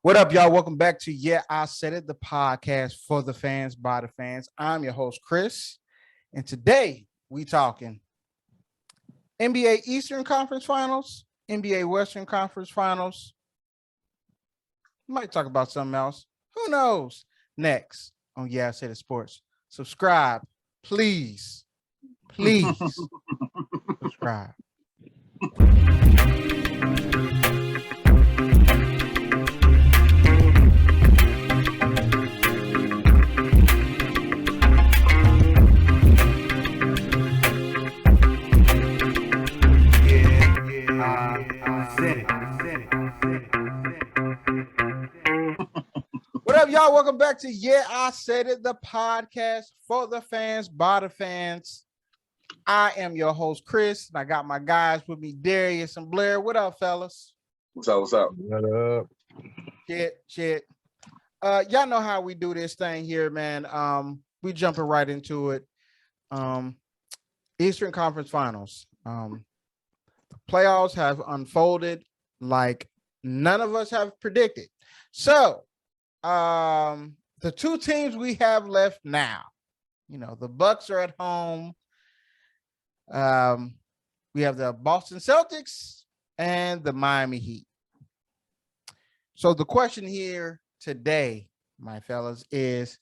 What up, y'all? Welcome back to Yeah, I Said It, the podcast for the fans, by the fans. I'm your host, Chris, and today we talking NBA Eastern Conference Finals, NBA Western Conference Finals. Might talk about something else. Who knows? Next on Yeah, I Said It Sports. Subscribe, please. Please subscribe. What up, y'all? Welcome back to Yeah, I Said It, the podcast for the fans, by the fans. I am your host, Chris, and I got my guys with me, Darius and Blair. What up, fellas? What's up? What's up? What up? Shit. Y'all know how we do this thing here, man. We jumping right into it. Eastern Conference Finals. The playoffs have unfolded like none of us have predicted. So, the two teams we have left now, the Bucks are at home. We have the Boston Celtics and the Miami Heat. So the question here today, my fellas, is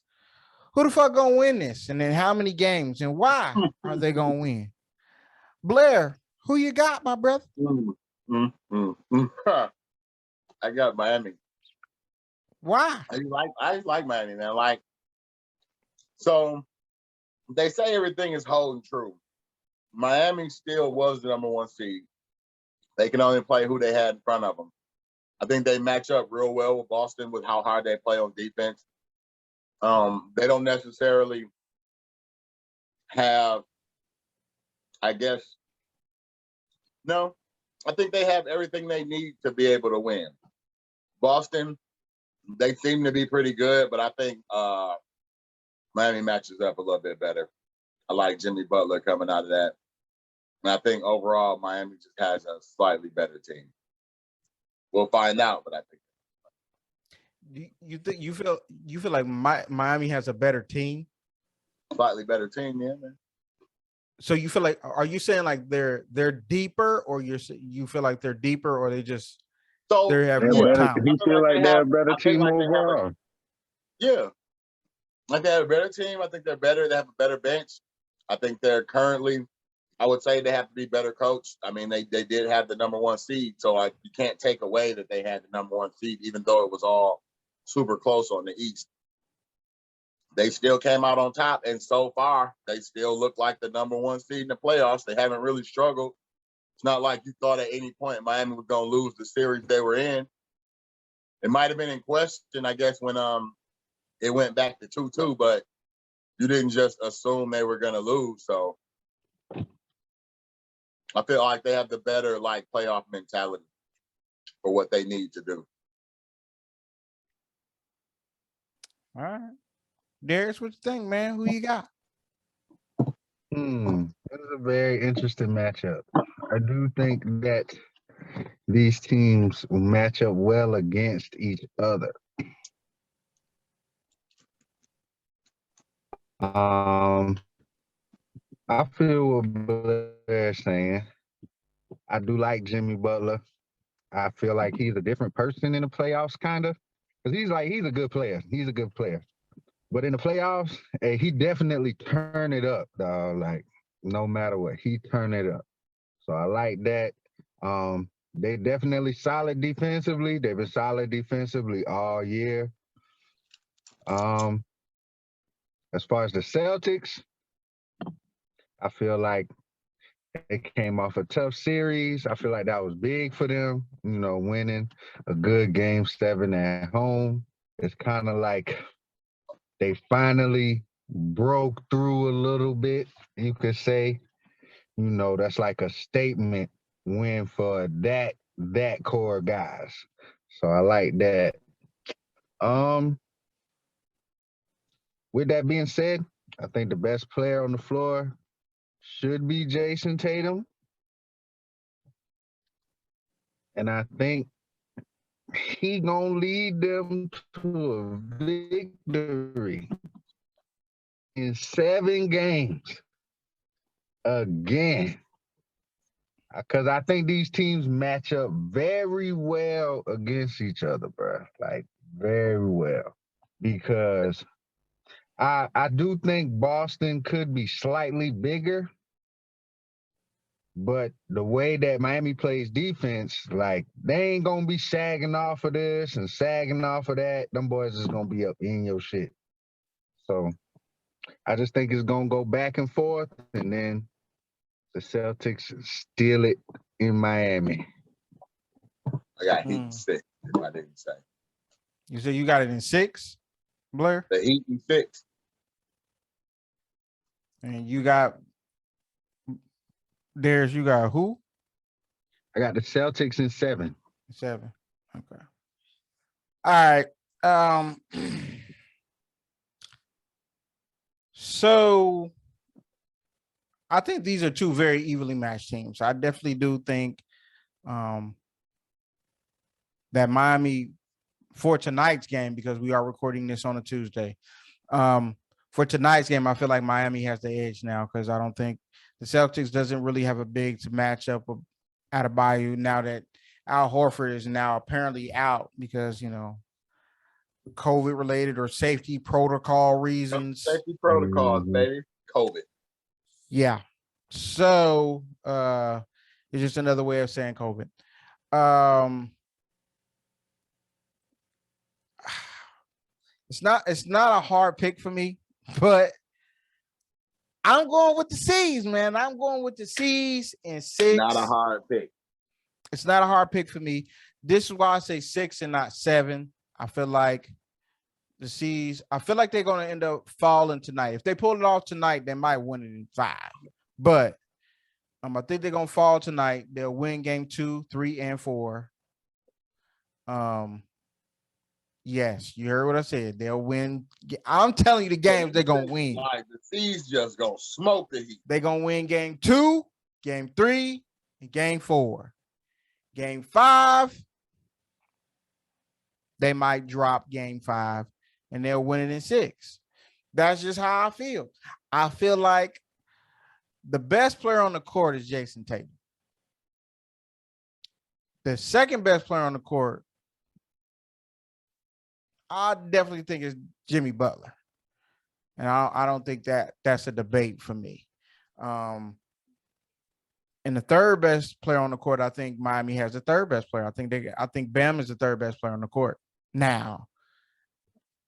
who the fuck gonna win this? And then how many games and why are they gonna win? Blair, who you got, my brother? I got Miami. Why? I like Miami, man. So they say everything is holding true. Miami still was the number one seed. They can only play who they had in front of them. I think they match up real well with Boston with how hard they play on defense. They don't necessarily have, I think they have everything they need to be able to win. Boston, they seem to be pretty good, but I think Miami matches up a little bit better. I like Jimmy Butler coming out of that. And I think overall Miami just has a slightly better team. We'll find out, but I think you feel like Miami has a better team? Slightly better team, yeah, man. So you feel like, are you saying like they're deeper, or you feel like they're deeper, or they have more talent? You feel like they're a better team overall? Yeah. Like they have a better team. I think they're better. They have a better bench. I think they're currently, I would say they have to be better coached. I mean, they did have the number one seed, so you can't take away that they had the number one seed, even though it was all super close on the East. They still came out on top, and so far, they still look like the number one seed in the playoffs. They haven't really struggled. It's not like you thought at any point Miami was going to lose the series they were in. It might have been in question, I guess, when it went back to 2-2, but you didn't just assume they were going to lose. So I feel like they have the better playoff mentality for what they need to do. All right. Darius, what you think, man? Who you got? This is a very interesting matchup. I do think that these teams will match up well against each other. I feel what Blair's saying. I do like Jimmy Butler. I feel like he's a different person in the playoffs, kind of, because he's a good player. He's a good player, but in the playoffs, he definitely turn it up, dog. Like no matter what, he turn it up. So I like that. They definitely solid defensively. They've been solid defensively all year. As far as the Celtics, I feel like they came off a tough series. I feel like that was big for them, winning a good Game 7 at home. It's kind of like they finally broke through a little bit, you could say. That's like a statement win for that core guys. So I like that. With that being said, I think the best player on the floor should be Jason Tatum. And I think he gonna lead them to a victory in 7 games again. Because I think these teams match up very well against each other, bro. Like, very well. Because I do think Boston could be slightly bigger, but the way that Miami plays defense, like, they ain't gonna be sagging off of this and sagging off of that. Them boys is gonna be up in your shit. So I just think it's gonna go back and forth, and then the Celtics steal it in Miami. I got Heat in 6. If I didn't say. You said you got it in 6, Blair? The Heat in 6. And you got Darius, you got who? I got the Celtics in 7. 7. Okay. All right. So I think these are two very evenly matched teams. I definitely do think that Miami, for tonight's game, because we are recording this on a Tuesday, for tonight's game, I feel like Miami has the edge now, because I don't think the Celtics doesn't really have a big to match up with Adebayo now that Al Horford is now apparently out because, you know, COVID related or safety protocol reasons. Safety protocols, baby. COVID. Yeah. So it's just another way of saying COVID. It's not a hard pick for me, but I'm going with the C's, man. I'm going with the C's in 6. Not a hard pick. It's not a hard pick for me. This is why I say 6 and not 7. I feel like the C's, I feel like they're going to end up falling tonight. If they pull it off tonight, they might win it in 5. But I think they're going to fall tonight. They'll win game 2, 3, and 4. Yes, you heard what I said. They'll win. I'm telling you the games they're going to win. Like the C's just going to smoke the Heat. They're going to win game 2, game 3, and game 4. Game 5, they might drop game 5, and they'll win it in 6. That's just how I feel. I feel like the best player on the court is Jason Tatum. The second best player on the court, I definitely think it's Jimmy Butler. And I don't think that's a debate for me. And the third best player on the court, I think Miami has the third best player. I think Bam is the third best player on the court now.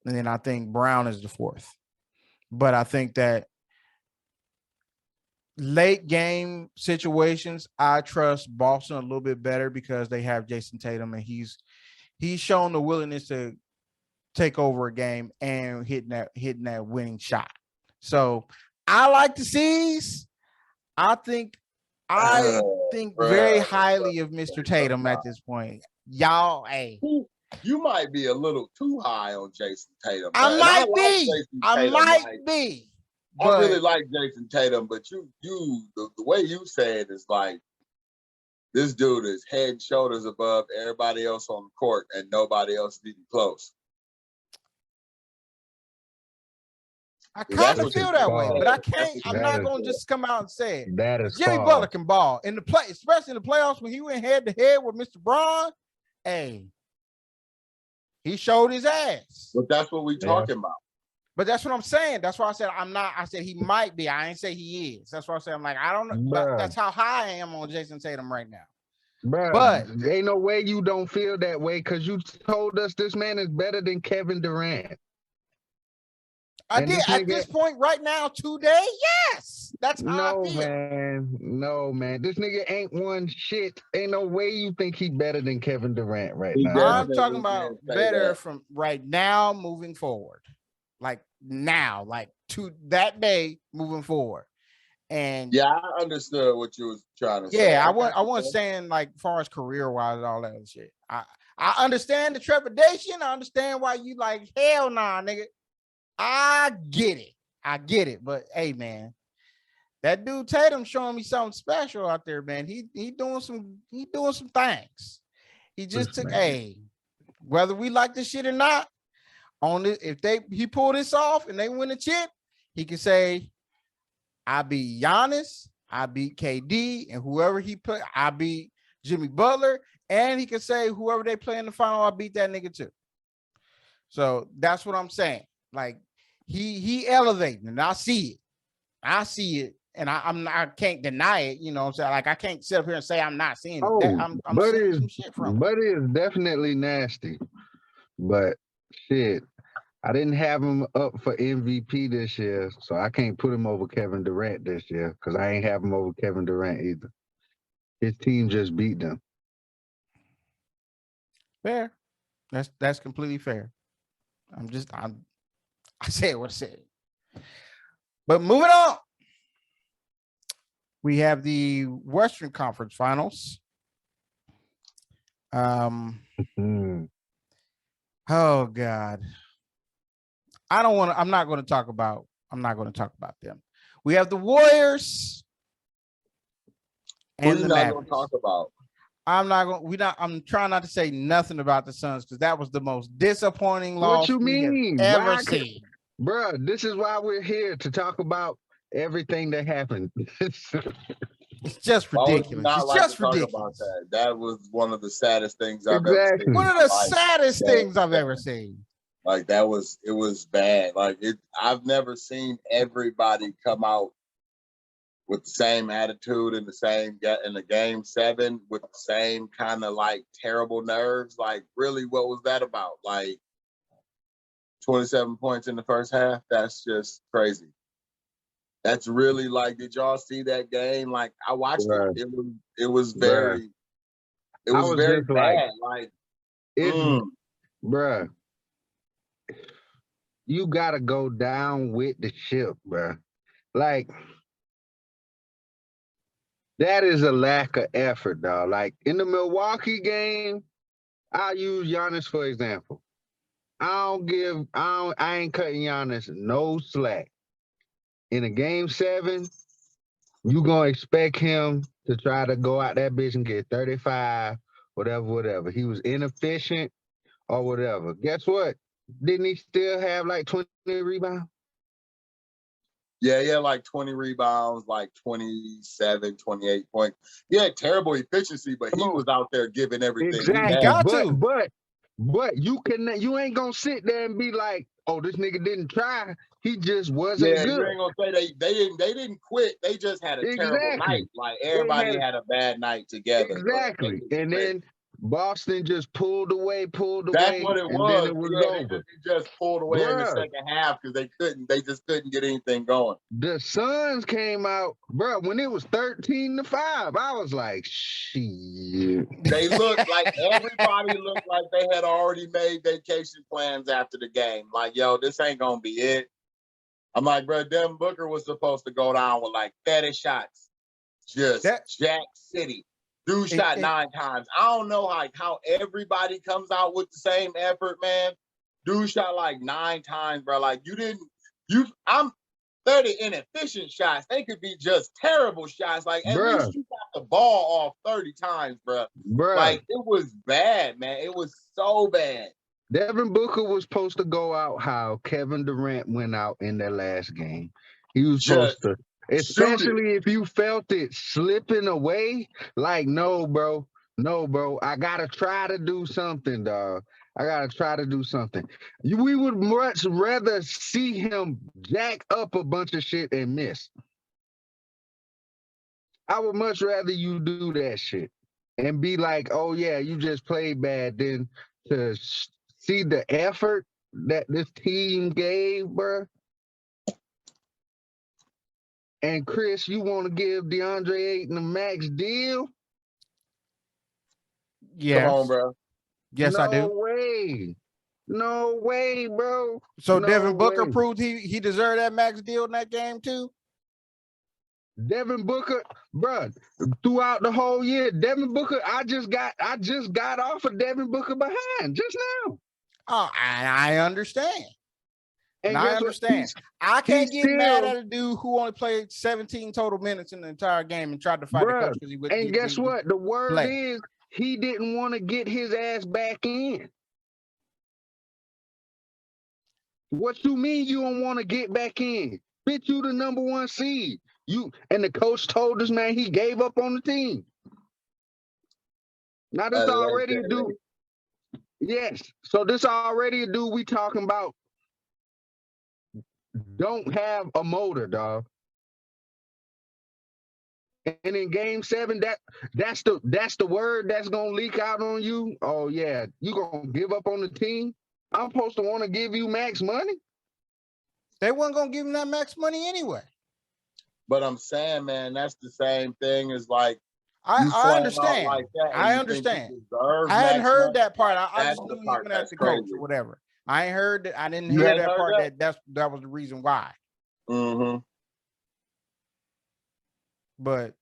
And then I think Brown is the 4th. But I think that late game situations, I trust Boston a little bit better because they have Jason Tatum, and he's shown the willingness to take over a game and hitting that winning shot. So I like the C's. I think very highly of Mr. Tatum at this point. Y'all, hey. You might be a little too high on Jason Tatum. I might be. I really like Jason Tatum, but the way you say it is like this dude is head and shoulders above everybody else on the court, and nobody else is even close. I kind of feel that way, but I can't. I'm not going to just come out and say it. That is Jimmy Butler can ball in the play, especially in the playoffs when he went head to head with Mr. Braun. Hey, he showed his ass. But that's what we're talking about. But that's what I'm saying. That's why I said I'm not. I said he might be. I ain't say he is. That's why I said I'm like I don't know. That's how high I am on Jason Tatum right now. Bruh, but ain't no way you don't feel that way because you told us this man is better than Kevin Durant. I did at this point right now today. Yes, that's how I feel. No, man. This nigga ain't won shit. Ain't no way you think he better than Kevin Durant right now. I'm talking about better from right now moving forward, like now, like to that day moving forward. And yeah, I understood what you was trying to say. Yeah, I wasn't saying like as far as career wise all that other shit. I understand the trepidation. I understand why you like hell nah, nigga. I get it. But hey, man, that dude Tatum showing me something special out there, man. He doing some things. He just took whether we like this shit or not, on this, if he pull this off and they win a chip, he can say, I beat Giannis, I beat KD, and whoever he put, I beat Jimmy Butler, and he can say whoever they play in the final, I beat that nigga too. So that's what I'm saying. Like he elevating, and I see it, and I can't deny it. You know what I'm saying? Like I can't sit up here and say I'm not seeing it. I'm seeing some shit from. But it's definitely nasty. But shit, I didn't have him up for MVP this year, so I can't put him over Kevin Durant this year because I ain't have him over Kevin Durant either. His team just beat them. Fair. That's completely fair. I said what I said. But moving on. We have the Western Conference Finals. Oh God. I'm not going to talk about them. We have the Warriors and the Mavericks. Going to talk about? I'm trying not to say nothing about the Suns because that was the most disappointing loss we have ever seen. Bruh, this is why we're here to talk about everything that happened. It's just ridiculous. It's just ridiculous. That was one of the saddest things I've ever seen. One of the saddest things I've ever seen. Like it was bad. Like I've never seen everybody come out with the same attitude in the game 7 with the same kind of like terrible nerves. Like really, what was that about? Like 27 points in the first half. That's just crazy. That's really like, did y'all see that game? Like I watched it. It was very bad. Bruh, you gotta go down with the ship, bruh. Like that is a lack of effort, dog. Like in the Milwaukee game, I'll use Giannis for example. I ain't cutting Giannis no slack. In a game 7, you gonna expect him to try to go out that bitch and get 35, whatever. He was inefficient or whatever. Guess what? Didn't he still have like 20 rebounds? Yeah, like 20 rebounds, like 27, 28 points. Yeah, terrible efficiency, but he was out there giving everything. Exactly. But you ain't gonna sit there and be like, oh, this nigga didn't try. He just wasn't good. You ain't gonna say they didn't quit. They just had a terrible night. Like everybody had a bad night together. Exactly. And then Boston just pulled away. That's what it was. Then it was over. They just pulled away in the second half because they just couldn't get anything going. The Suns came out, bro, when it was 13-5. I was like, shit. They looked like everybody looked like they had already made vacation plans after the game. Like, yo, this ain't gonna be it. I'm like, bro, Devin Booker was supposed to go down with like 30 shots. Just Jack City. Dude shot 9 times. I don't know how everybody comes out with the same effort, man. Dude shot like 9 times, bro. Like I'm 30 inefficient shots. They could be just terrible shots. Like at least you got the ball off 30 times, bro. Like it was bad, man. It was so bad. Devin Booker was supposed to go out how Kevin Durant went out in their last game. He was supposed to. Especially if you felt it slipping away, like, no, bro, I gotta try to do something, dog. We would much rather see him jack up a bunch of shit and miss. I would much rather you do that shit and be like, oh yeah, you just played bad, than to see the effort that this team gave, bro. And Chris, you want to give DeAndre Ayton a max deal? Yes. Come on, bro. Yes, I do. No way, bro. So Devin Booker proved he deserved that max deal in that game too? Devin Booker, bro, throughout the whole year, Devin Booker, I just got off of Devin Booker behind just now. Oh, I understand. And I understand. I can't get mad at a dude who only played 17 total minutes in the entire game and tried to fight the coach because he wouldn't. And guess what? The word is he didn't want to get his ass back in. What you mean you don't want to get back in? Bitch, you the number 1 seed. And the coach told us, man, he gave up on the team. Now this already a dude. Yes. So this already a dude we talking about don't have a motor, dog. And in game 7, that's the word that's gonna leak out on you. Oh yeah, you gonna give up on the team? I'm supposed to want to give you max money. They weren't gonna give him that max money anyway. But I'm saying, man, that's the same thing as like I understand. Like I understand. I hadn't heard that part. I just knew he went at the coach or whatever. I ain't heard that. I didn't hear that part. That was the reason why. Mm-hmm. But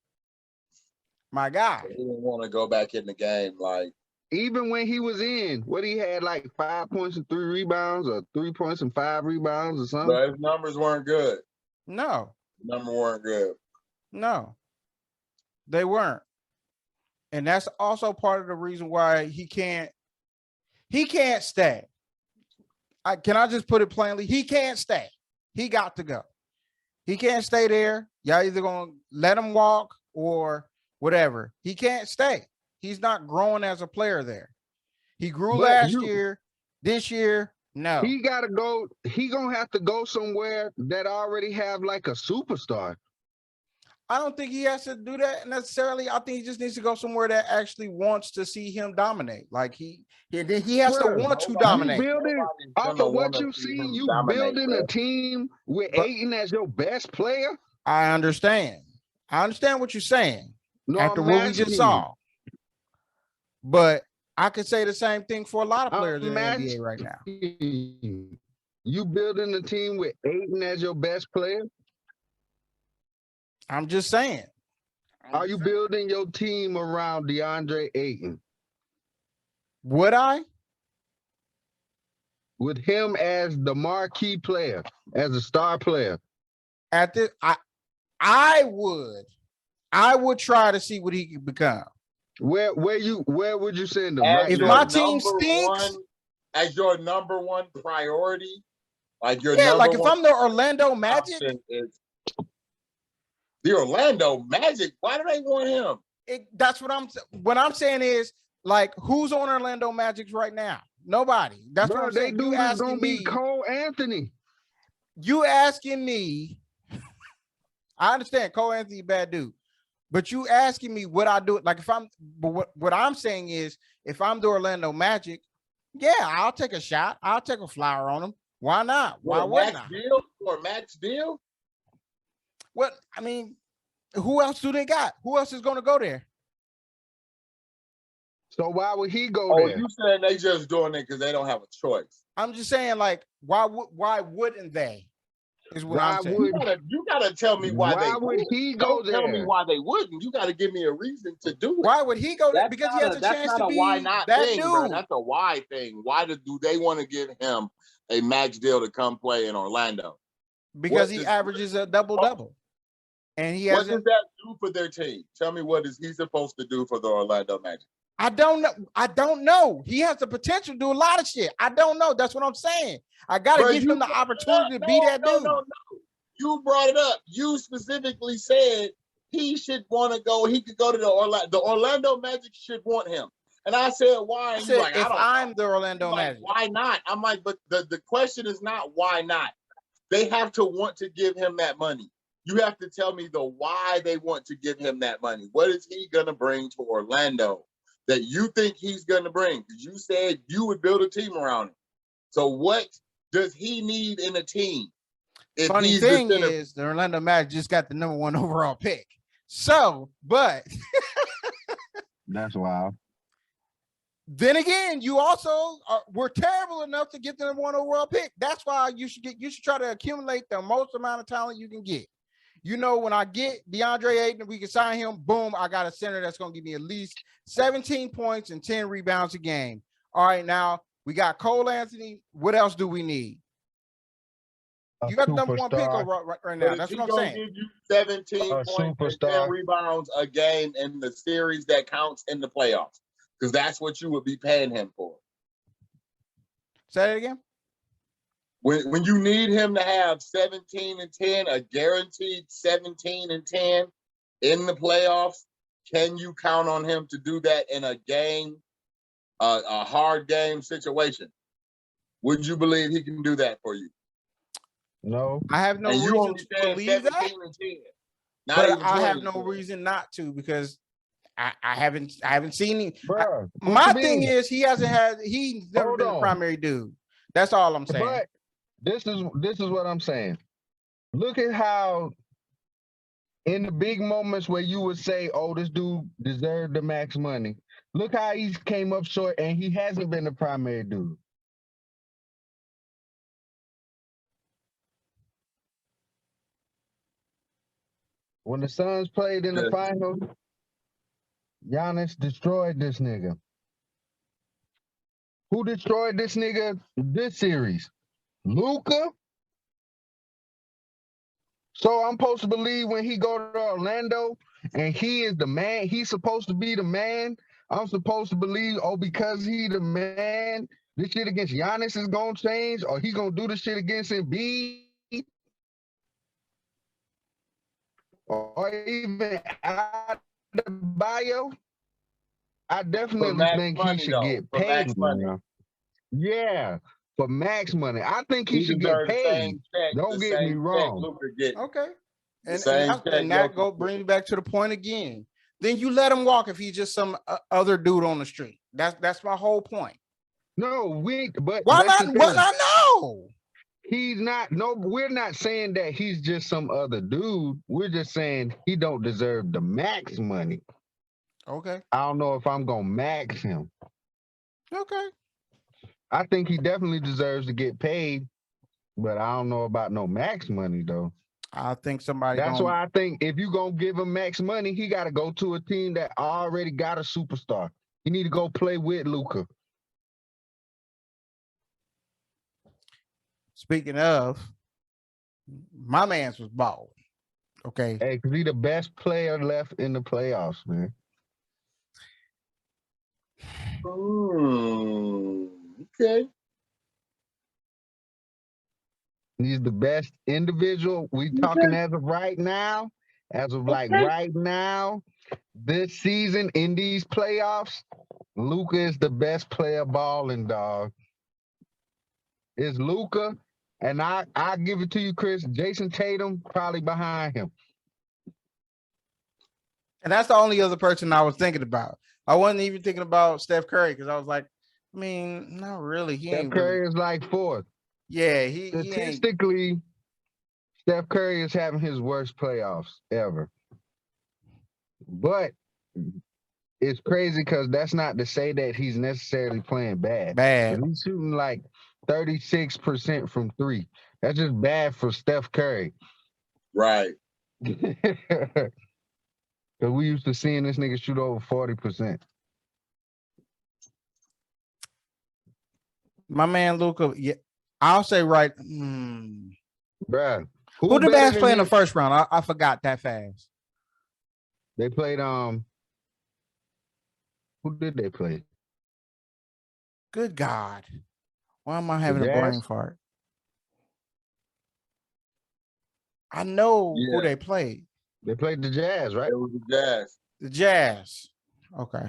my guy, he didn't want to go back in the game. Like even when he was in, what he had like 5 points and 3 rebounds, or 3 points and 5 rebounds, or something. But his numbers weren't good. No, numbers weren't good. No, they weren't, and that's also part of the reason why he can't stay. Can I just put it plainly? He can't stay. He got to go. He can't stay there. Y'all either gonna let him walk or whatever. He can't stay. He's not growing as a player there. He grew last year. This year, no. He gotta go. He gonna have to go somewhere that already have like a superstar. I don't think he has to do that necessarily. I think he just needs to go somewhere that actually wants to see him dominate. Like he has to want to dominate. Off of what you see, you building a team with Ayton as your best player. I understand. I understand what you're saying. No, after what we just saw. But I could say the same thing for a lot of players in the NBA right now. You building a team with Ayton as your best player? I'm just saying. Are you building your team around DeAndre Ayton? Would I? With him as the marquee player, as a star player? At this, I would try to see what he could become. Where would you send him? If my team stinks, as your number 1 priority, like your like if I'm the Orlando Magic. The Orlando Magic, why do they want him? That's what I'm saying is, like, who's on Orlando Magic right now? Nobody. That's what I'm saying. You asking me Cole Anthony. You asking me. I understand Cole Anthony, bad dude. But you asking me what I do, like what I'm saying is, if I'm the Orlando Magic, yeah, I'll take a shot. I'll take a flower on him. Why not? Why not? Max deal? Well, I mean, who else do they got? Who else is going to go there? So why would he go there? Oh, you saying they just doing it because they don't have a choice? I'm just saying, like, why wouldn't they? Is what I'm saying. You gotta tell me why they would he go there? Tell me why they wouldn't. You gotta give me a reason to do it. Why would he go there? Because he has a chance to be why not that thing, dude. Bro. That's a why thing. Why do they want to give him a max deal to come play in Orlando? Because he averages a double-double. And he has. What does that do for their team? Tell me, what is he supposed to do for the Orlando Magic? I don't know. He has the potential to do a lot of shit. I don't know. That's what I'm saying. I gotta give him the opportunity to be that dude. No. You brought it up. You specifically said he should want to go. He could go to the Orlando Magic should want him. And I said, why? And like, if I'm the Orlando Magic, why not? I'm like, but the question is not why not. They have to want to give him that money. You have to tell me the why they want to give him that money. What is he going to bring to Orlando that you think he's going to bring? Because you said you would build a team around him. So what does he need in a team? Funny thing is, the Orlando Magic just got the number 1 overall pick. So, but that's wild. Then again, you also were terrible enough to get the number 1 overall pick. That's why you should try to accumulate the most amount of talent you can get. You know, when I get DeAndre Ayton, we can sign him. Boom, I got a center that's going to give me at least 17 points and 10 rebounds a game. All right, now we got Cole Anthony. What else do we need? You got the number 1 pick right now. That's what I'm saying. Give you 17 points and 10 rebounds a game in the series that counts in the playoffs, because that's what you would be paying him for. Say that again. when you need him to have 17 and 10, a guaranteed 17 and 10 in the playoffs, can you count on him to do that in a game, a hard game situation? Would you believe he can do that for you? No. I have no And you reason only to said believe that, 17 and 10. Not but even I 20 have and no 10. reason not to because I haven't seen him. Bruh, My what you thing mean? is he's never Hold been the on. primary dude. That's all I'm saying. But this is what I'm saying. Look at how in the big moments where you would say, "Oh, this dude deserved the max money." Look how he came up short, and he hasn't been the primary dude. When the Suns played in the Yeah. finals, Giannis destroyed this nigga. Who destroyed this nigga this series? Luka. So I'm supposed to believe when he go to Orlando and he is the man, he's supposed to be the man. I'm supposed to believe, oh, because he the man, this shit against Giannis is gonna change, or he gonna do the shit against Embiid, or even out the bio. I For definitely max think he money, should though. get For max paid, money. man. Yeah, for max money. I think he He should get deserves the paid. same check. Don't get me wrong. Luka get. Okay. The And same that, check and that Jokic go get. brings me back to the point again. Then you let him walk if he's just some other dude on the street. That's my whole point. No, but Why that's the not? Why thing. not? No. He's not. No, we're not saying that he's just some other dude. We're just saying he don't deserve the max money. Okay. I don't know if I'm gonna max him. Okay. I think he definitely deserves to get paid, but I don't know about no max money though. I think somebody That's gonna. why I think if you gonna give him max money, he got to go to a team that already got a superstar. You need to go play with Luka. Speaking of, my man's was bald. Okay. Hey, cause he the best player left in the playoffs, man. Okay. He's the best individual. We talking as of right now, right now, this season in these playoffs, Luka is the best player balling, dog. It's Luka, and I give it to you, Chris. Jason Tatum probably behind him. And that's the only other person I was thinking about. I wasn't even thinking about Steph Curry because I was like, I mean, not really. He Steph ain't Curry really. is like fourth. Yeah, he ain't. Statistically, Steph Curry is having his worst playoffs ever. But it's crazy because that's not to say that he's necessarily playing bad. Bad. He's shooting like 36% from three. That's just bad for Steph Curry. Right. Because we used to seeing this nigga shoot over 40%. My man Luka, yeah, I'll say right. Bruh. Who the Mavs play in the first round? I forgot that fast. They played who did they play? Good God. Why am I having a brain fart? I know who they played. They played the Jazz, right? It was the Jazz. The Jazz. Okay.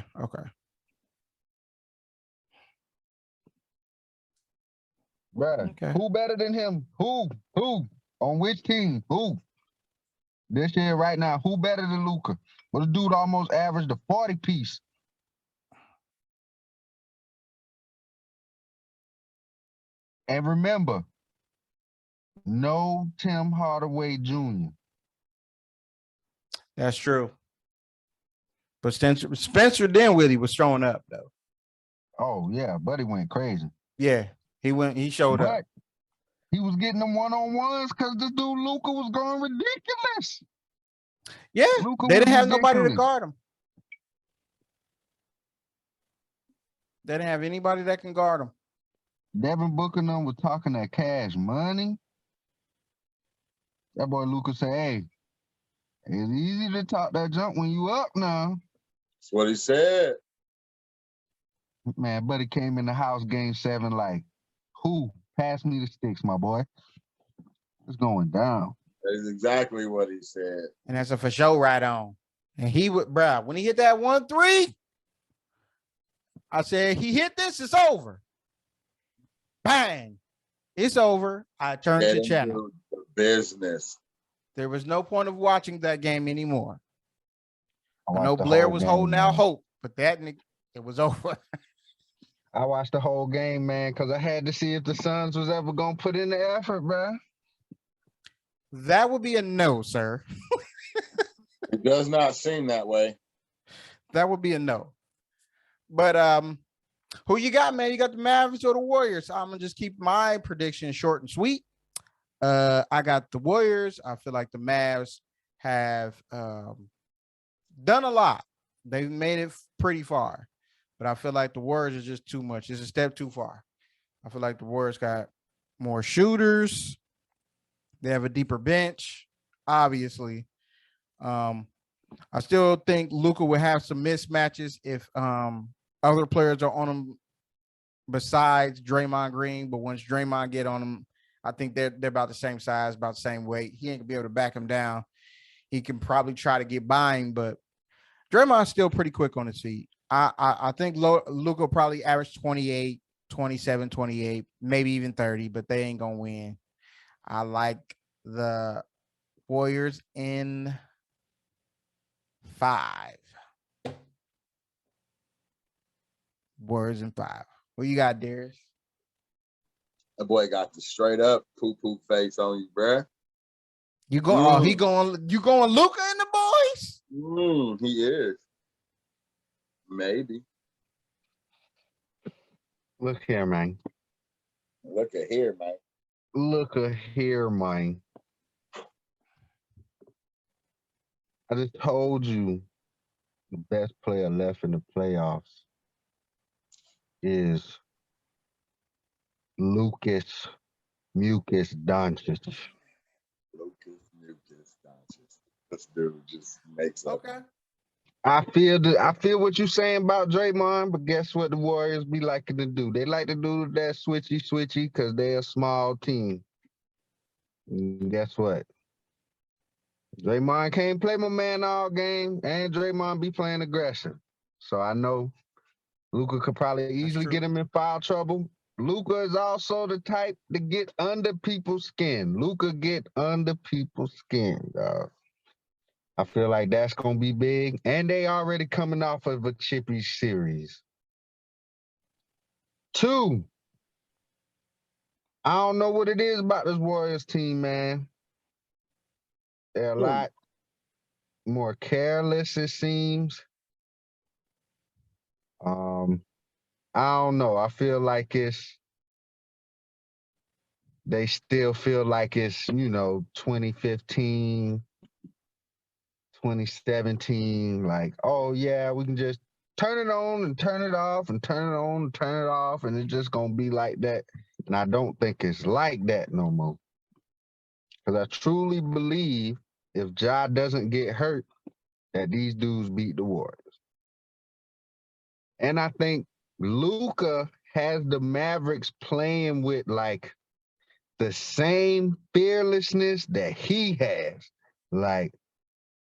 Bruh, Okay. who better than him? Who? On which team? Who? This year right now, who better than Luka? Well, the dude almost averaged a 40 piece. And remember, no Tim Hardaway Jr. That's true. But Spencer Dinwiddie was showing up though. Oh yeah, buddy went crazy. Yeah, he showed up. He was getting them one-on-ones because this dude Luka was going ridiculous. Yeah, Luka they didn't have ridiculous. nobody to guard him. They didn't have anybody that can guard him. Devin Booker and them was talking that cash money. That boy Luka said, hey, it's easy to talk that junk when you up now. That's what he said. Man, buddy came in the house game 7 like, who? Pass me the sticks, my boy. It's going down. That is exactly what he said. And that's a for sure right on. And he would, bro, when he hit that 1-3, I said, he hit this, it's over. Bang. It's over. I turned Get to into channel. the business. There was no point of watching that game anymore. I know watched the Blair whole was game, holding out man. hope, but that nigga, it was over. I watched the whole game, man, because I had to see if the Suns was ever gonna put in the effort, bro. That would be a no, sir. It does not seem that way. That would be a no. But who you got, man? You got the Mavericks or the Warriors? I'm gonna just keep my prediction short and sweet. I got the Warriors. I feel like the Mavs have done a lot. They've made it pretty far, but I feel like the Warriors are just too much. It's a step too far. I feel like the Warriors got more shooters. They have a deeper bench, obviously. I still think Luka will have some mismatches if other players are on him besides Draymond Green. But once Draymond get on him, I think they're about the same size, about the same weight. He ain't gonna be able to back him down. He can probably try to get by him, but Draymond's still pretty quick on his feet. I think Luka probably average 28, 27, 28, maybe even 30, but they ain't gonna win. I like the Warriors in 5. Warriors in 5. What you got, Darius? That boy got the straight up poo-poo face on you, bruh. You going? Oh, he going. You going Luka and the boys? He is. Maybe. Look here, man. Look at here, man. Look at here, man. I just told you the best player left in the playoffs is Lucas Mucus Doncic. Lucas Doncic. This dude just makes up. Okay. I feel what you're saying about Draymond, but guess what the Warriors be liking to do? They like to do that switchy because they're a small team. And guess what? Draymond can't play my man all game, and Draymond be playing aggressive. So I know Luka could probably easily get him in foul trouble. Luka is also the type to get under people's skin. Luka get under people's skin, dog. I feel like that's going to be big. And they already coming off of a chippy series. 2, I don't know what it is about this Warriors team, man. They're a lot more careless, it seems. I don't know. I feel like they still feel like it's, 2015, 2017, like, oh yeah, we can just turn it on and turn it off and turn it on and turn it off, and it's just gonna be like that. And I don't think it's like that no more. Because I truly believe if Ja doesn't get hurt, that these dudes beat the Warriors. And I think Luka has the Mavericks playing with like the same fearlessness that he has. Like,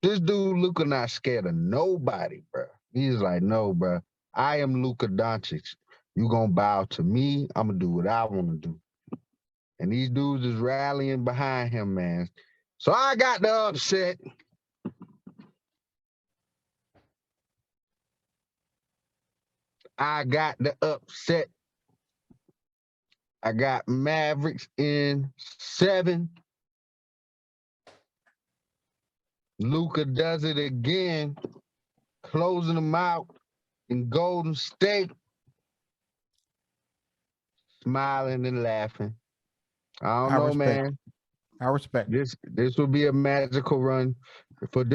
this dude, Luka, not scared of nobody, bro. He's like, no, bro. I am Luka Doncic. You gonna bow to me? I'm gonna do what I want to do. And these dudes is rallying behind him, man. So I got the upset. I got Mavericks in 7. Luka does it again, closing them out in Golden State, smiling and laughing. I don't know, man. I respect. This will be a magical run for it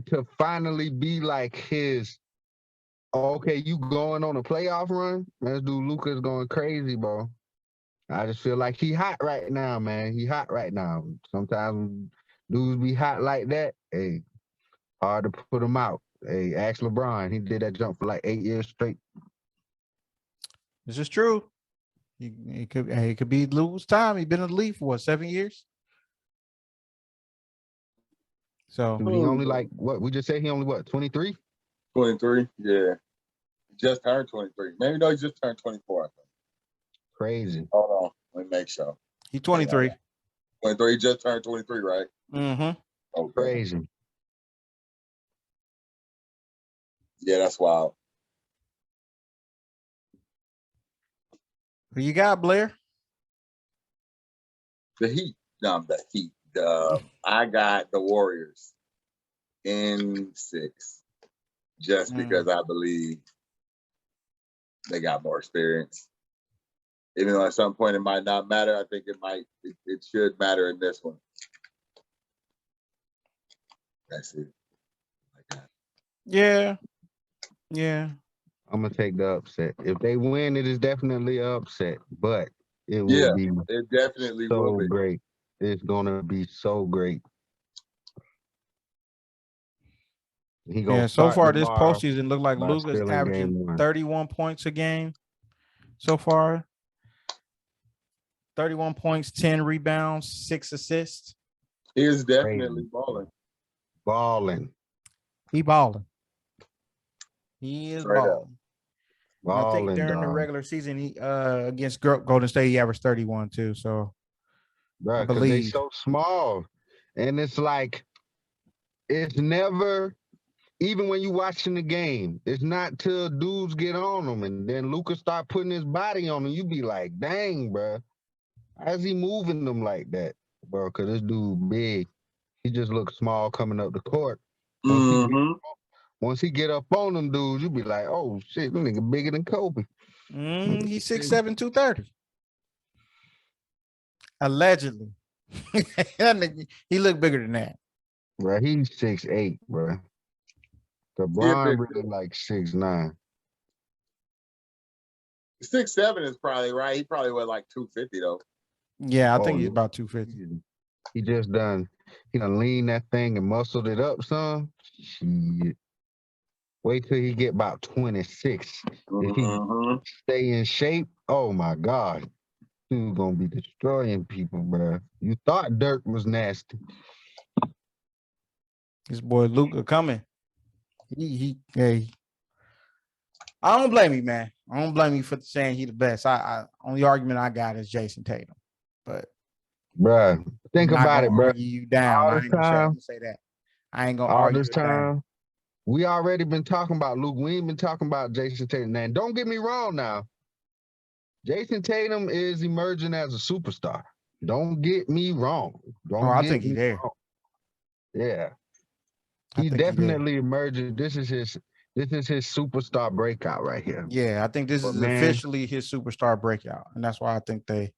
to finally be like his. Okay, you going on a playoff run? This dude Luka's going crazy, bro. I just feel like he hot right now, man. He hot right now. Sometimes dudes be hot like that. Hey, hard to put him out. Hey, ask LeBron. He did that jump for like 8 years straight. This is true. It could be Luke's time. He's been in the league for what, 7 years? So Dude, he only like what we just said. He only what 23? 23. Yeah, he just turned 23. Maybe no, he just turned 24. I think. Crazy. Hold on, let me make sure. he's 23. 23. He just turned 23, right? Mm-hmm. Okay. Crazy. Yeah, that's wild. Who you got, Blair? The Heat. No, the Heat. I got the Warriors in 6, just because I believe they got more experience. Even though at some point it might not matter, I think it should matter in this one. That's it. Yeah. Yeah. I'm gonna take the upset. If they win, it is definitely an upset, but it will be it definitely so will be great. It's gonna be so great. He gonna So far this tomorrow postseason looked like by Luka's stealing averaging game 1. 31 points a game so far. 31 points, 10 rebounds, 6 assists. He is definitely balling. Balling. He balling. He is Straight up. balling. I think Balling, during the dog. regular season, he against Golden State, he averaged 31 too. So Bro, because they so small. And it's like, it's never, even when you watching the game, it's not till dudes get on them and then Luka start putting his body on them. You be like, dang, bro. How's he moving them like that? Bro, because this dude big. He just looks small coming up the court. Once he get up on them dudes, you be like, oh, shit, this nigga bigger than Kobe. He's 6'7", 230. Allegedly. He looked bigger than that. Bro, he's 6'8", bro. LeBron really like 6'9". 6'7" is probably right. He probably was like 250 though. Yeah, I think he's about 250. He just done lean that thing and muscled it up, son. Shit. Wait till he get about 26. If he stay in shape, oh my God. Dude gonna be destroying people, bro. You thought Dirk was nasty. This boy Luka coming. Hey. I don't blame you, man. I don't blame you for saying he the best. I only argument I got is Jason Tatum. But bro, think about it, bro. Argue you down. I ain't gonna say that. I ain't gonna argue this time. We already been talking about Luke. We ain't been talking about Jason Tatum. Now, don't get me wrong now. Jason Tatum is emerging as a superstar. Don't get me wrong. I think he's there. Wrong. Yeah. He's definitely emerging. This is his superstar breakout right here. Yeah, I think this is officially his superstar breakout. And that's why I think they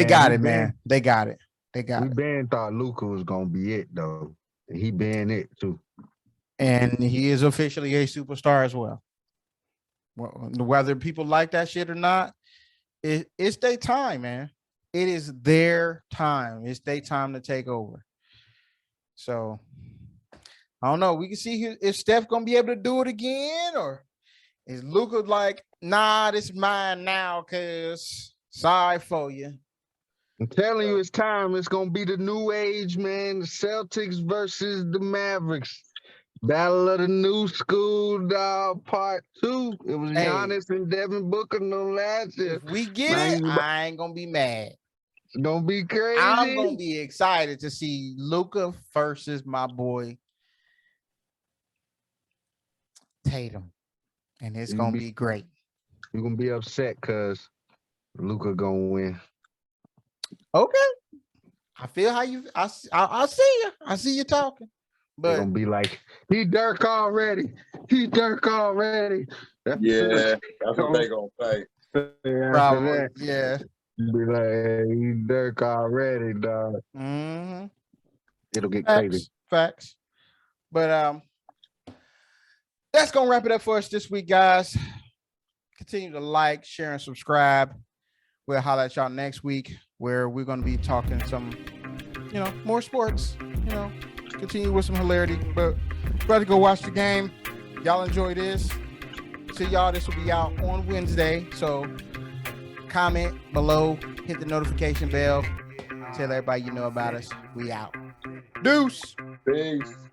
got it, man. They got it. We been thought Luka was gonna be it though. He been it too. And he is officially a superstar as well. Whether people like that shit or not, it's their time, man. It is their time. It's their time to take over. So I don't know. We can see if Steph gonna be able to do it again, or is Luka like, nah, this is mine now, cause sorry for you. I'm telling you, it's time. It's gonna be the new age, man. The Celtics versus the Mavericks. Battle of the New School, dog, part 2. It was Giannis and Devin Booker last year. If we get it, I ain't gonna be mad. It's gonna be crazy. I'm gonna be excited to see Luka versus my boy Tatum, and it's gonna be great. You're gonna be upset because Luka gonna win. Okay, I feel how you. I see you. I see you talking. But gonna be like, he Dirk already. That's what they gonna say. Probably, yeah. Be like, hey, he Dirk already, dog. Mm-hmm. It'll get crazy. Facts. But that's gonna wrap it up for us this week, guys. Continue to like, share, and subscribe. We'll holler at y'all next week, where we're gonna be talking some, more sports. Continue with some hilarity, but rather go watch the game. Y'all enjoy this. See y'all. This will be out on Wednesday. So comment below, hit the notification bell, tell everybody you know about us. We out. Deuce. Peace.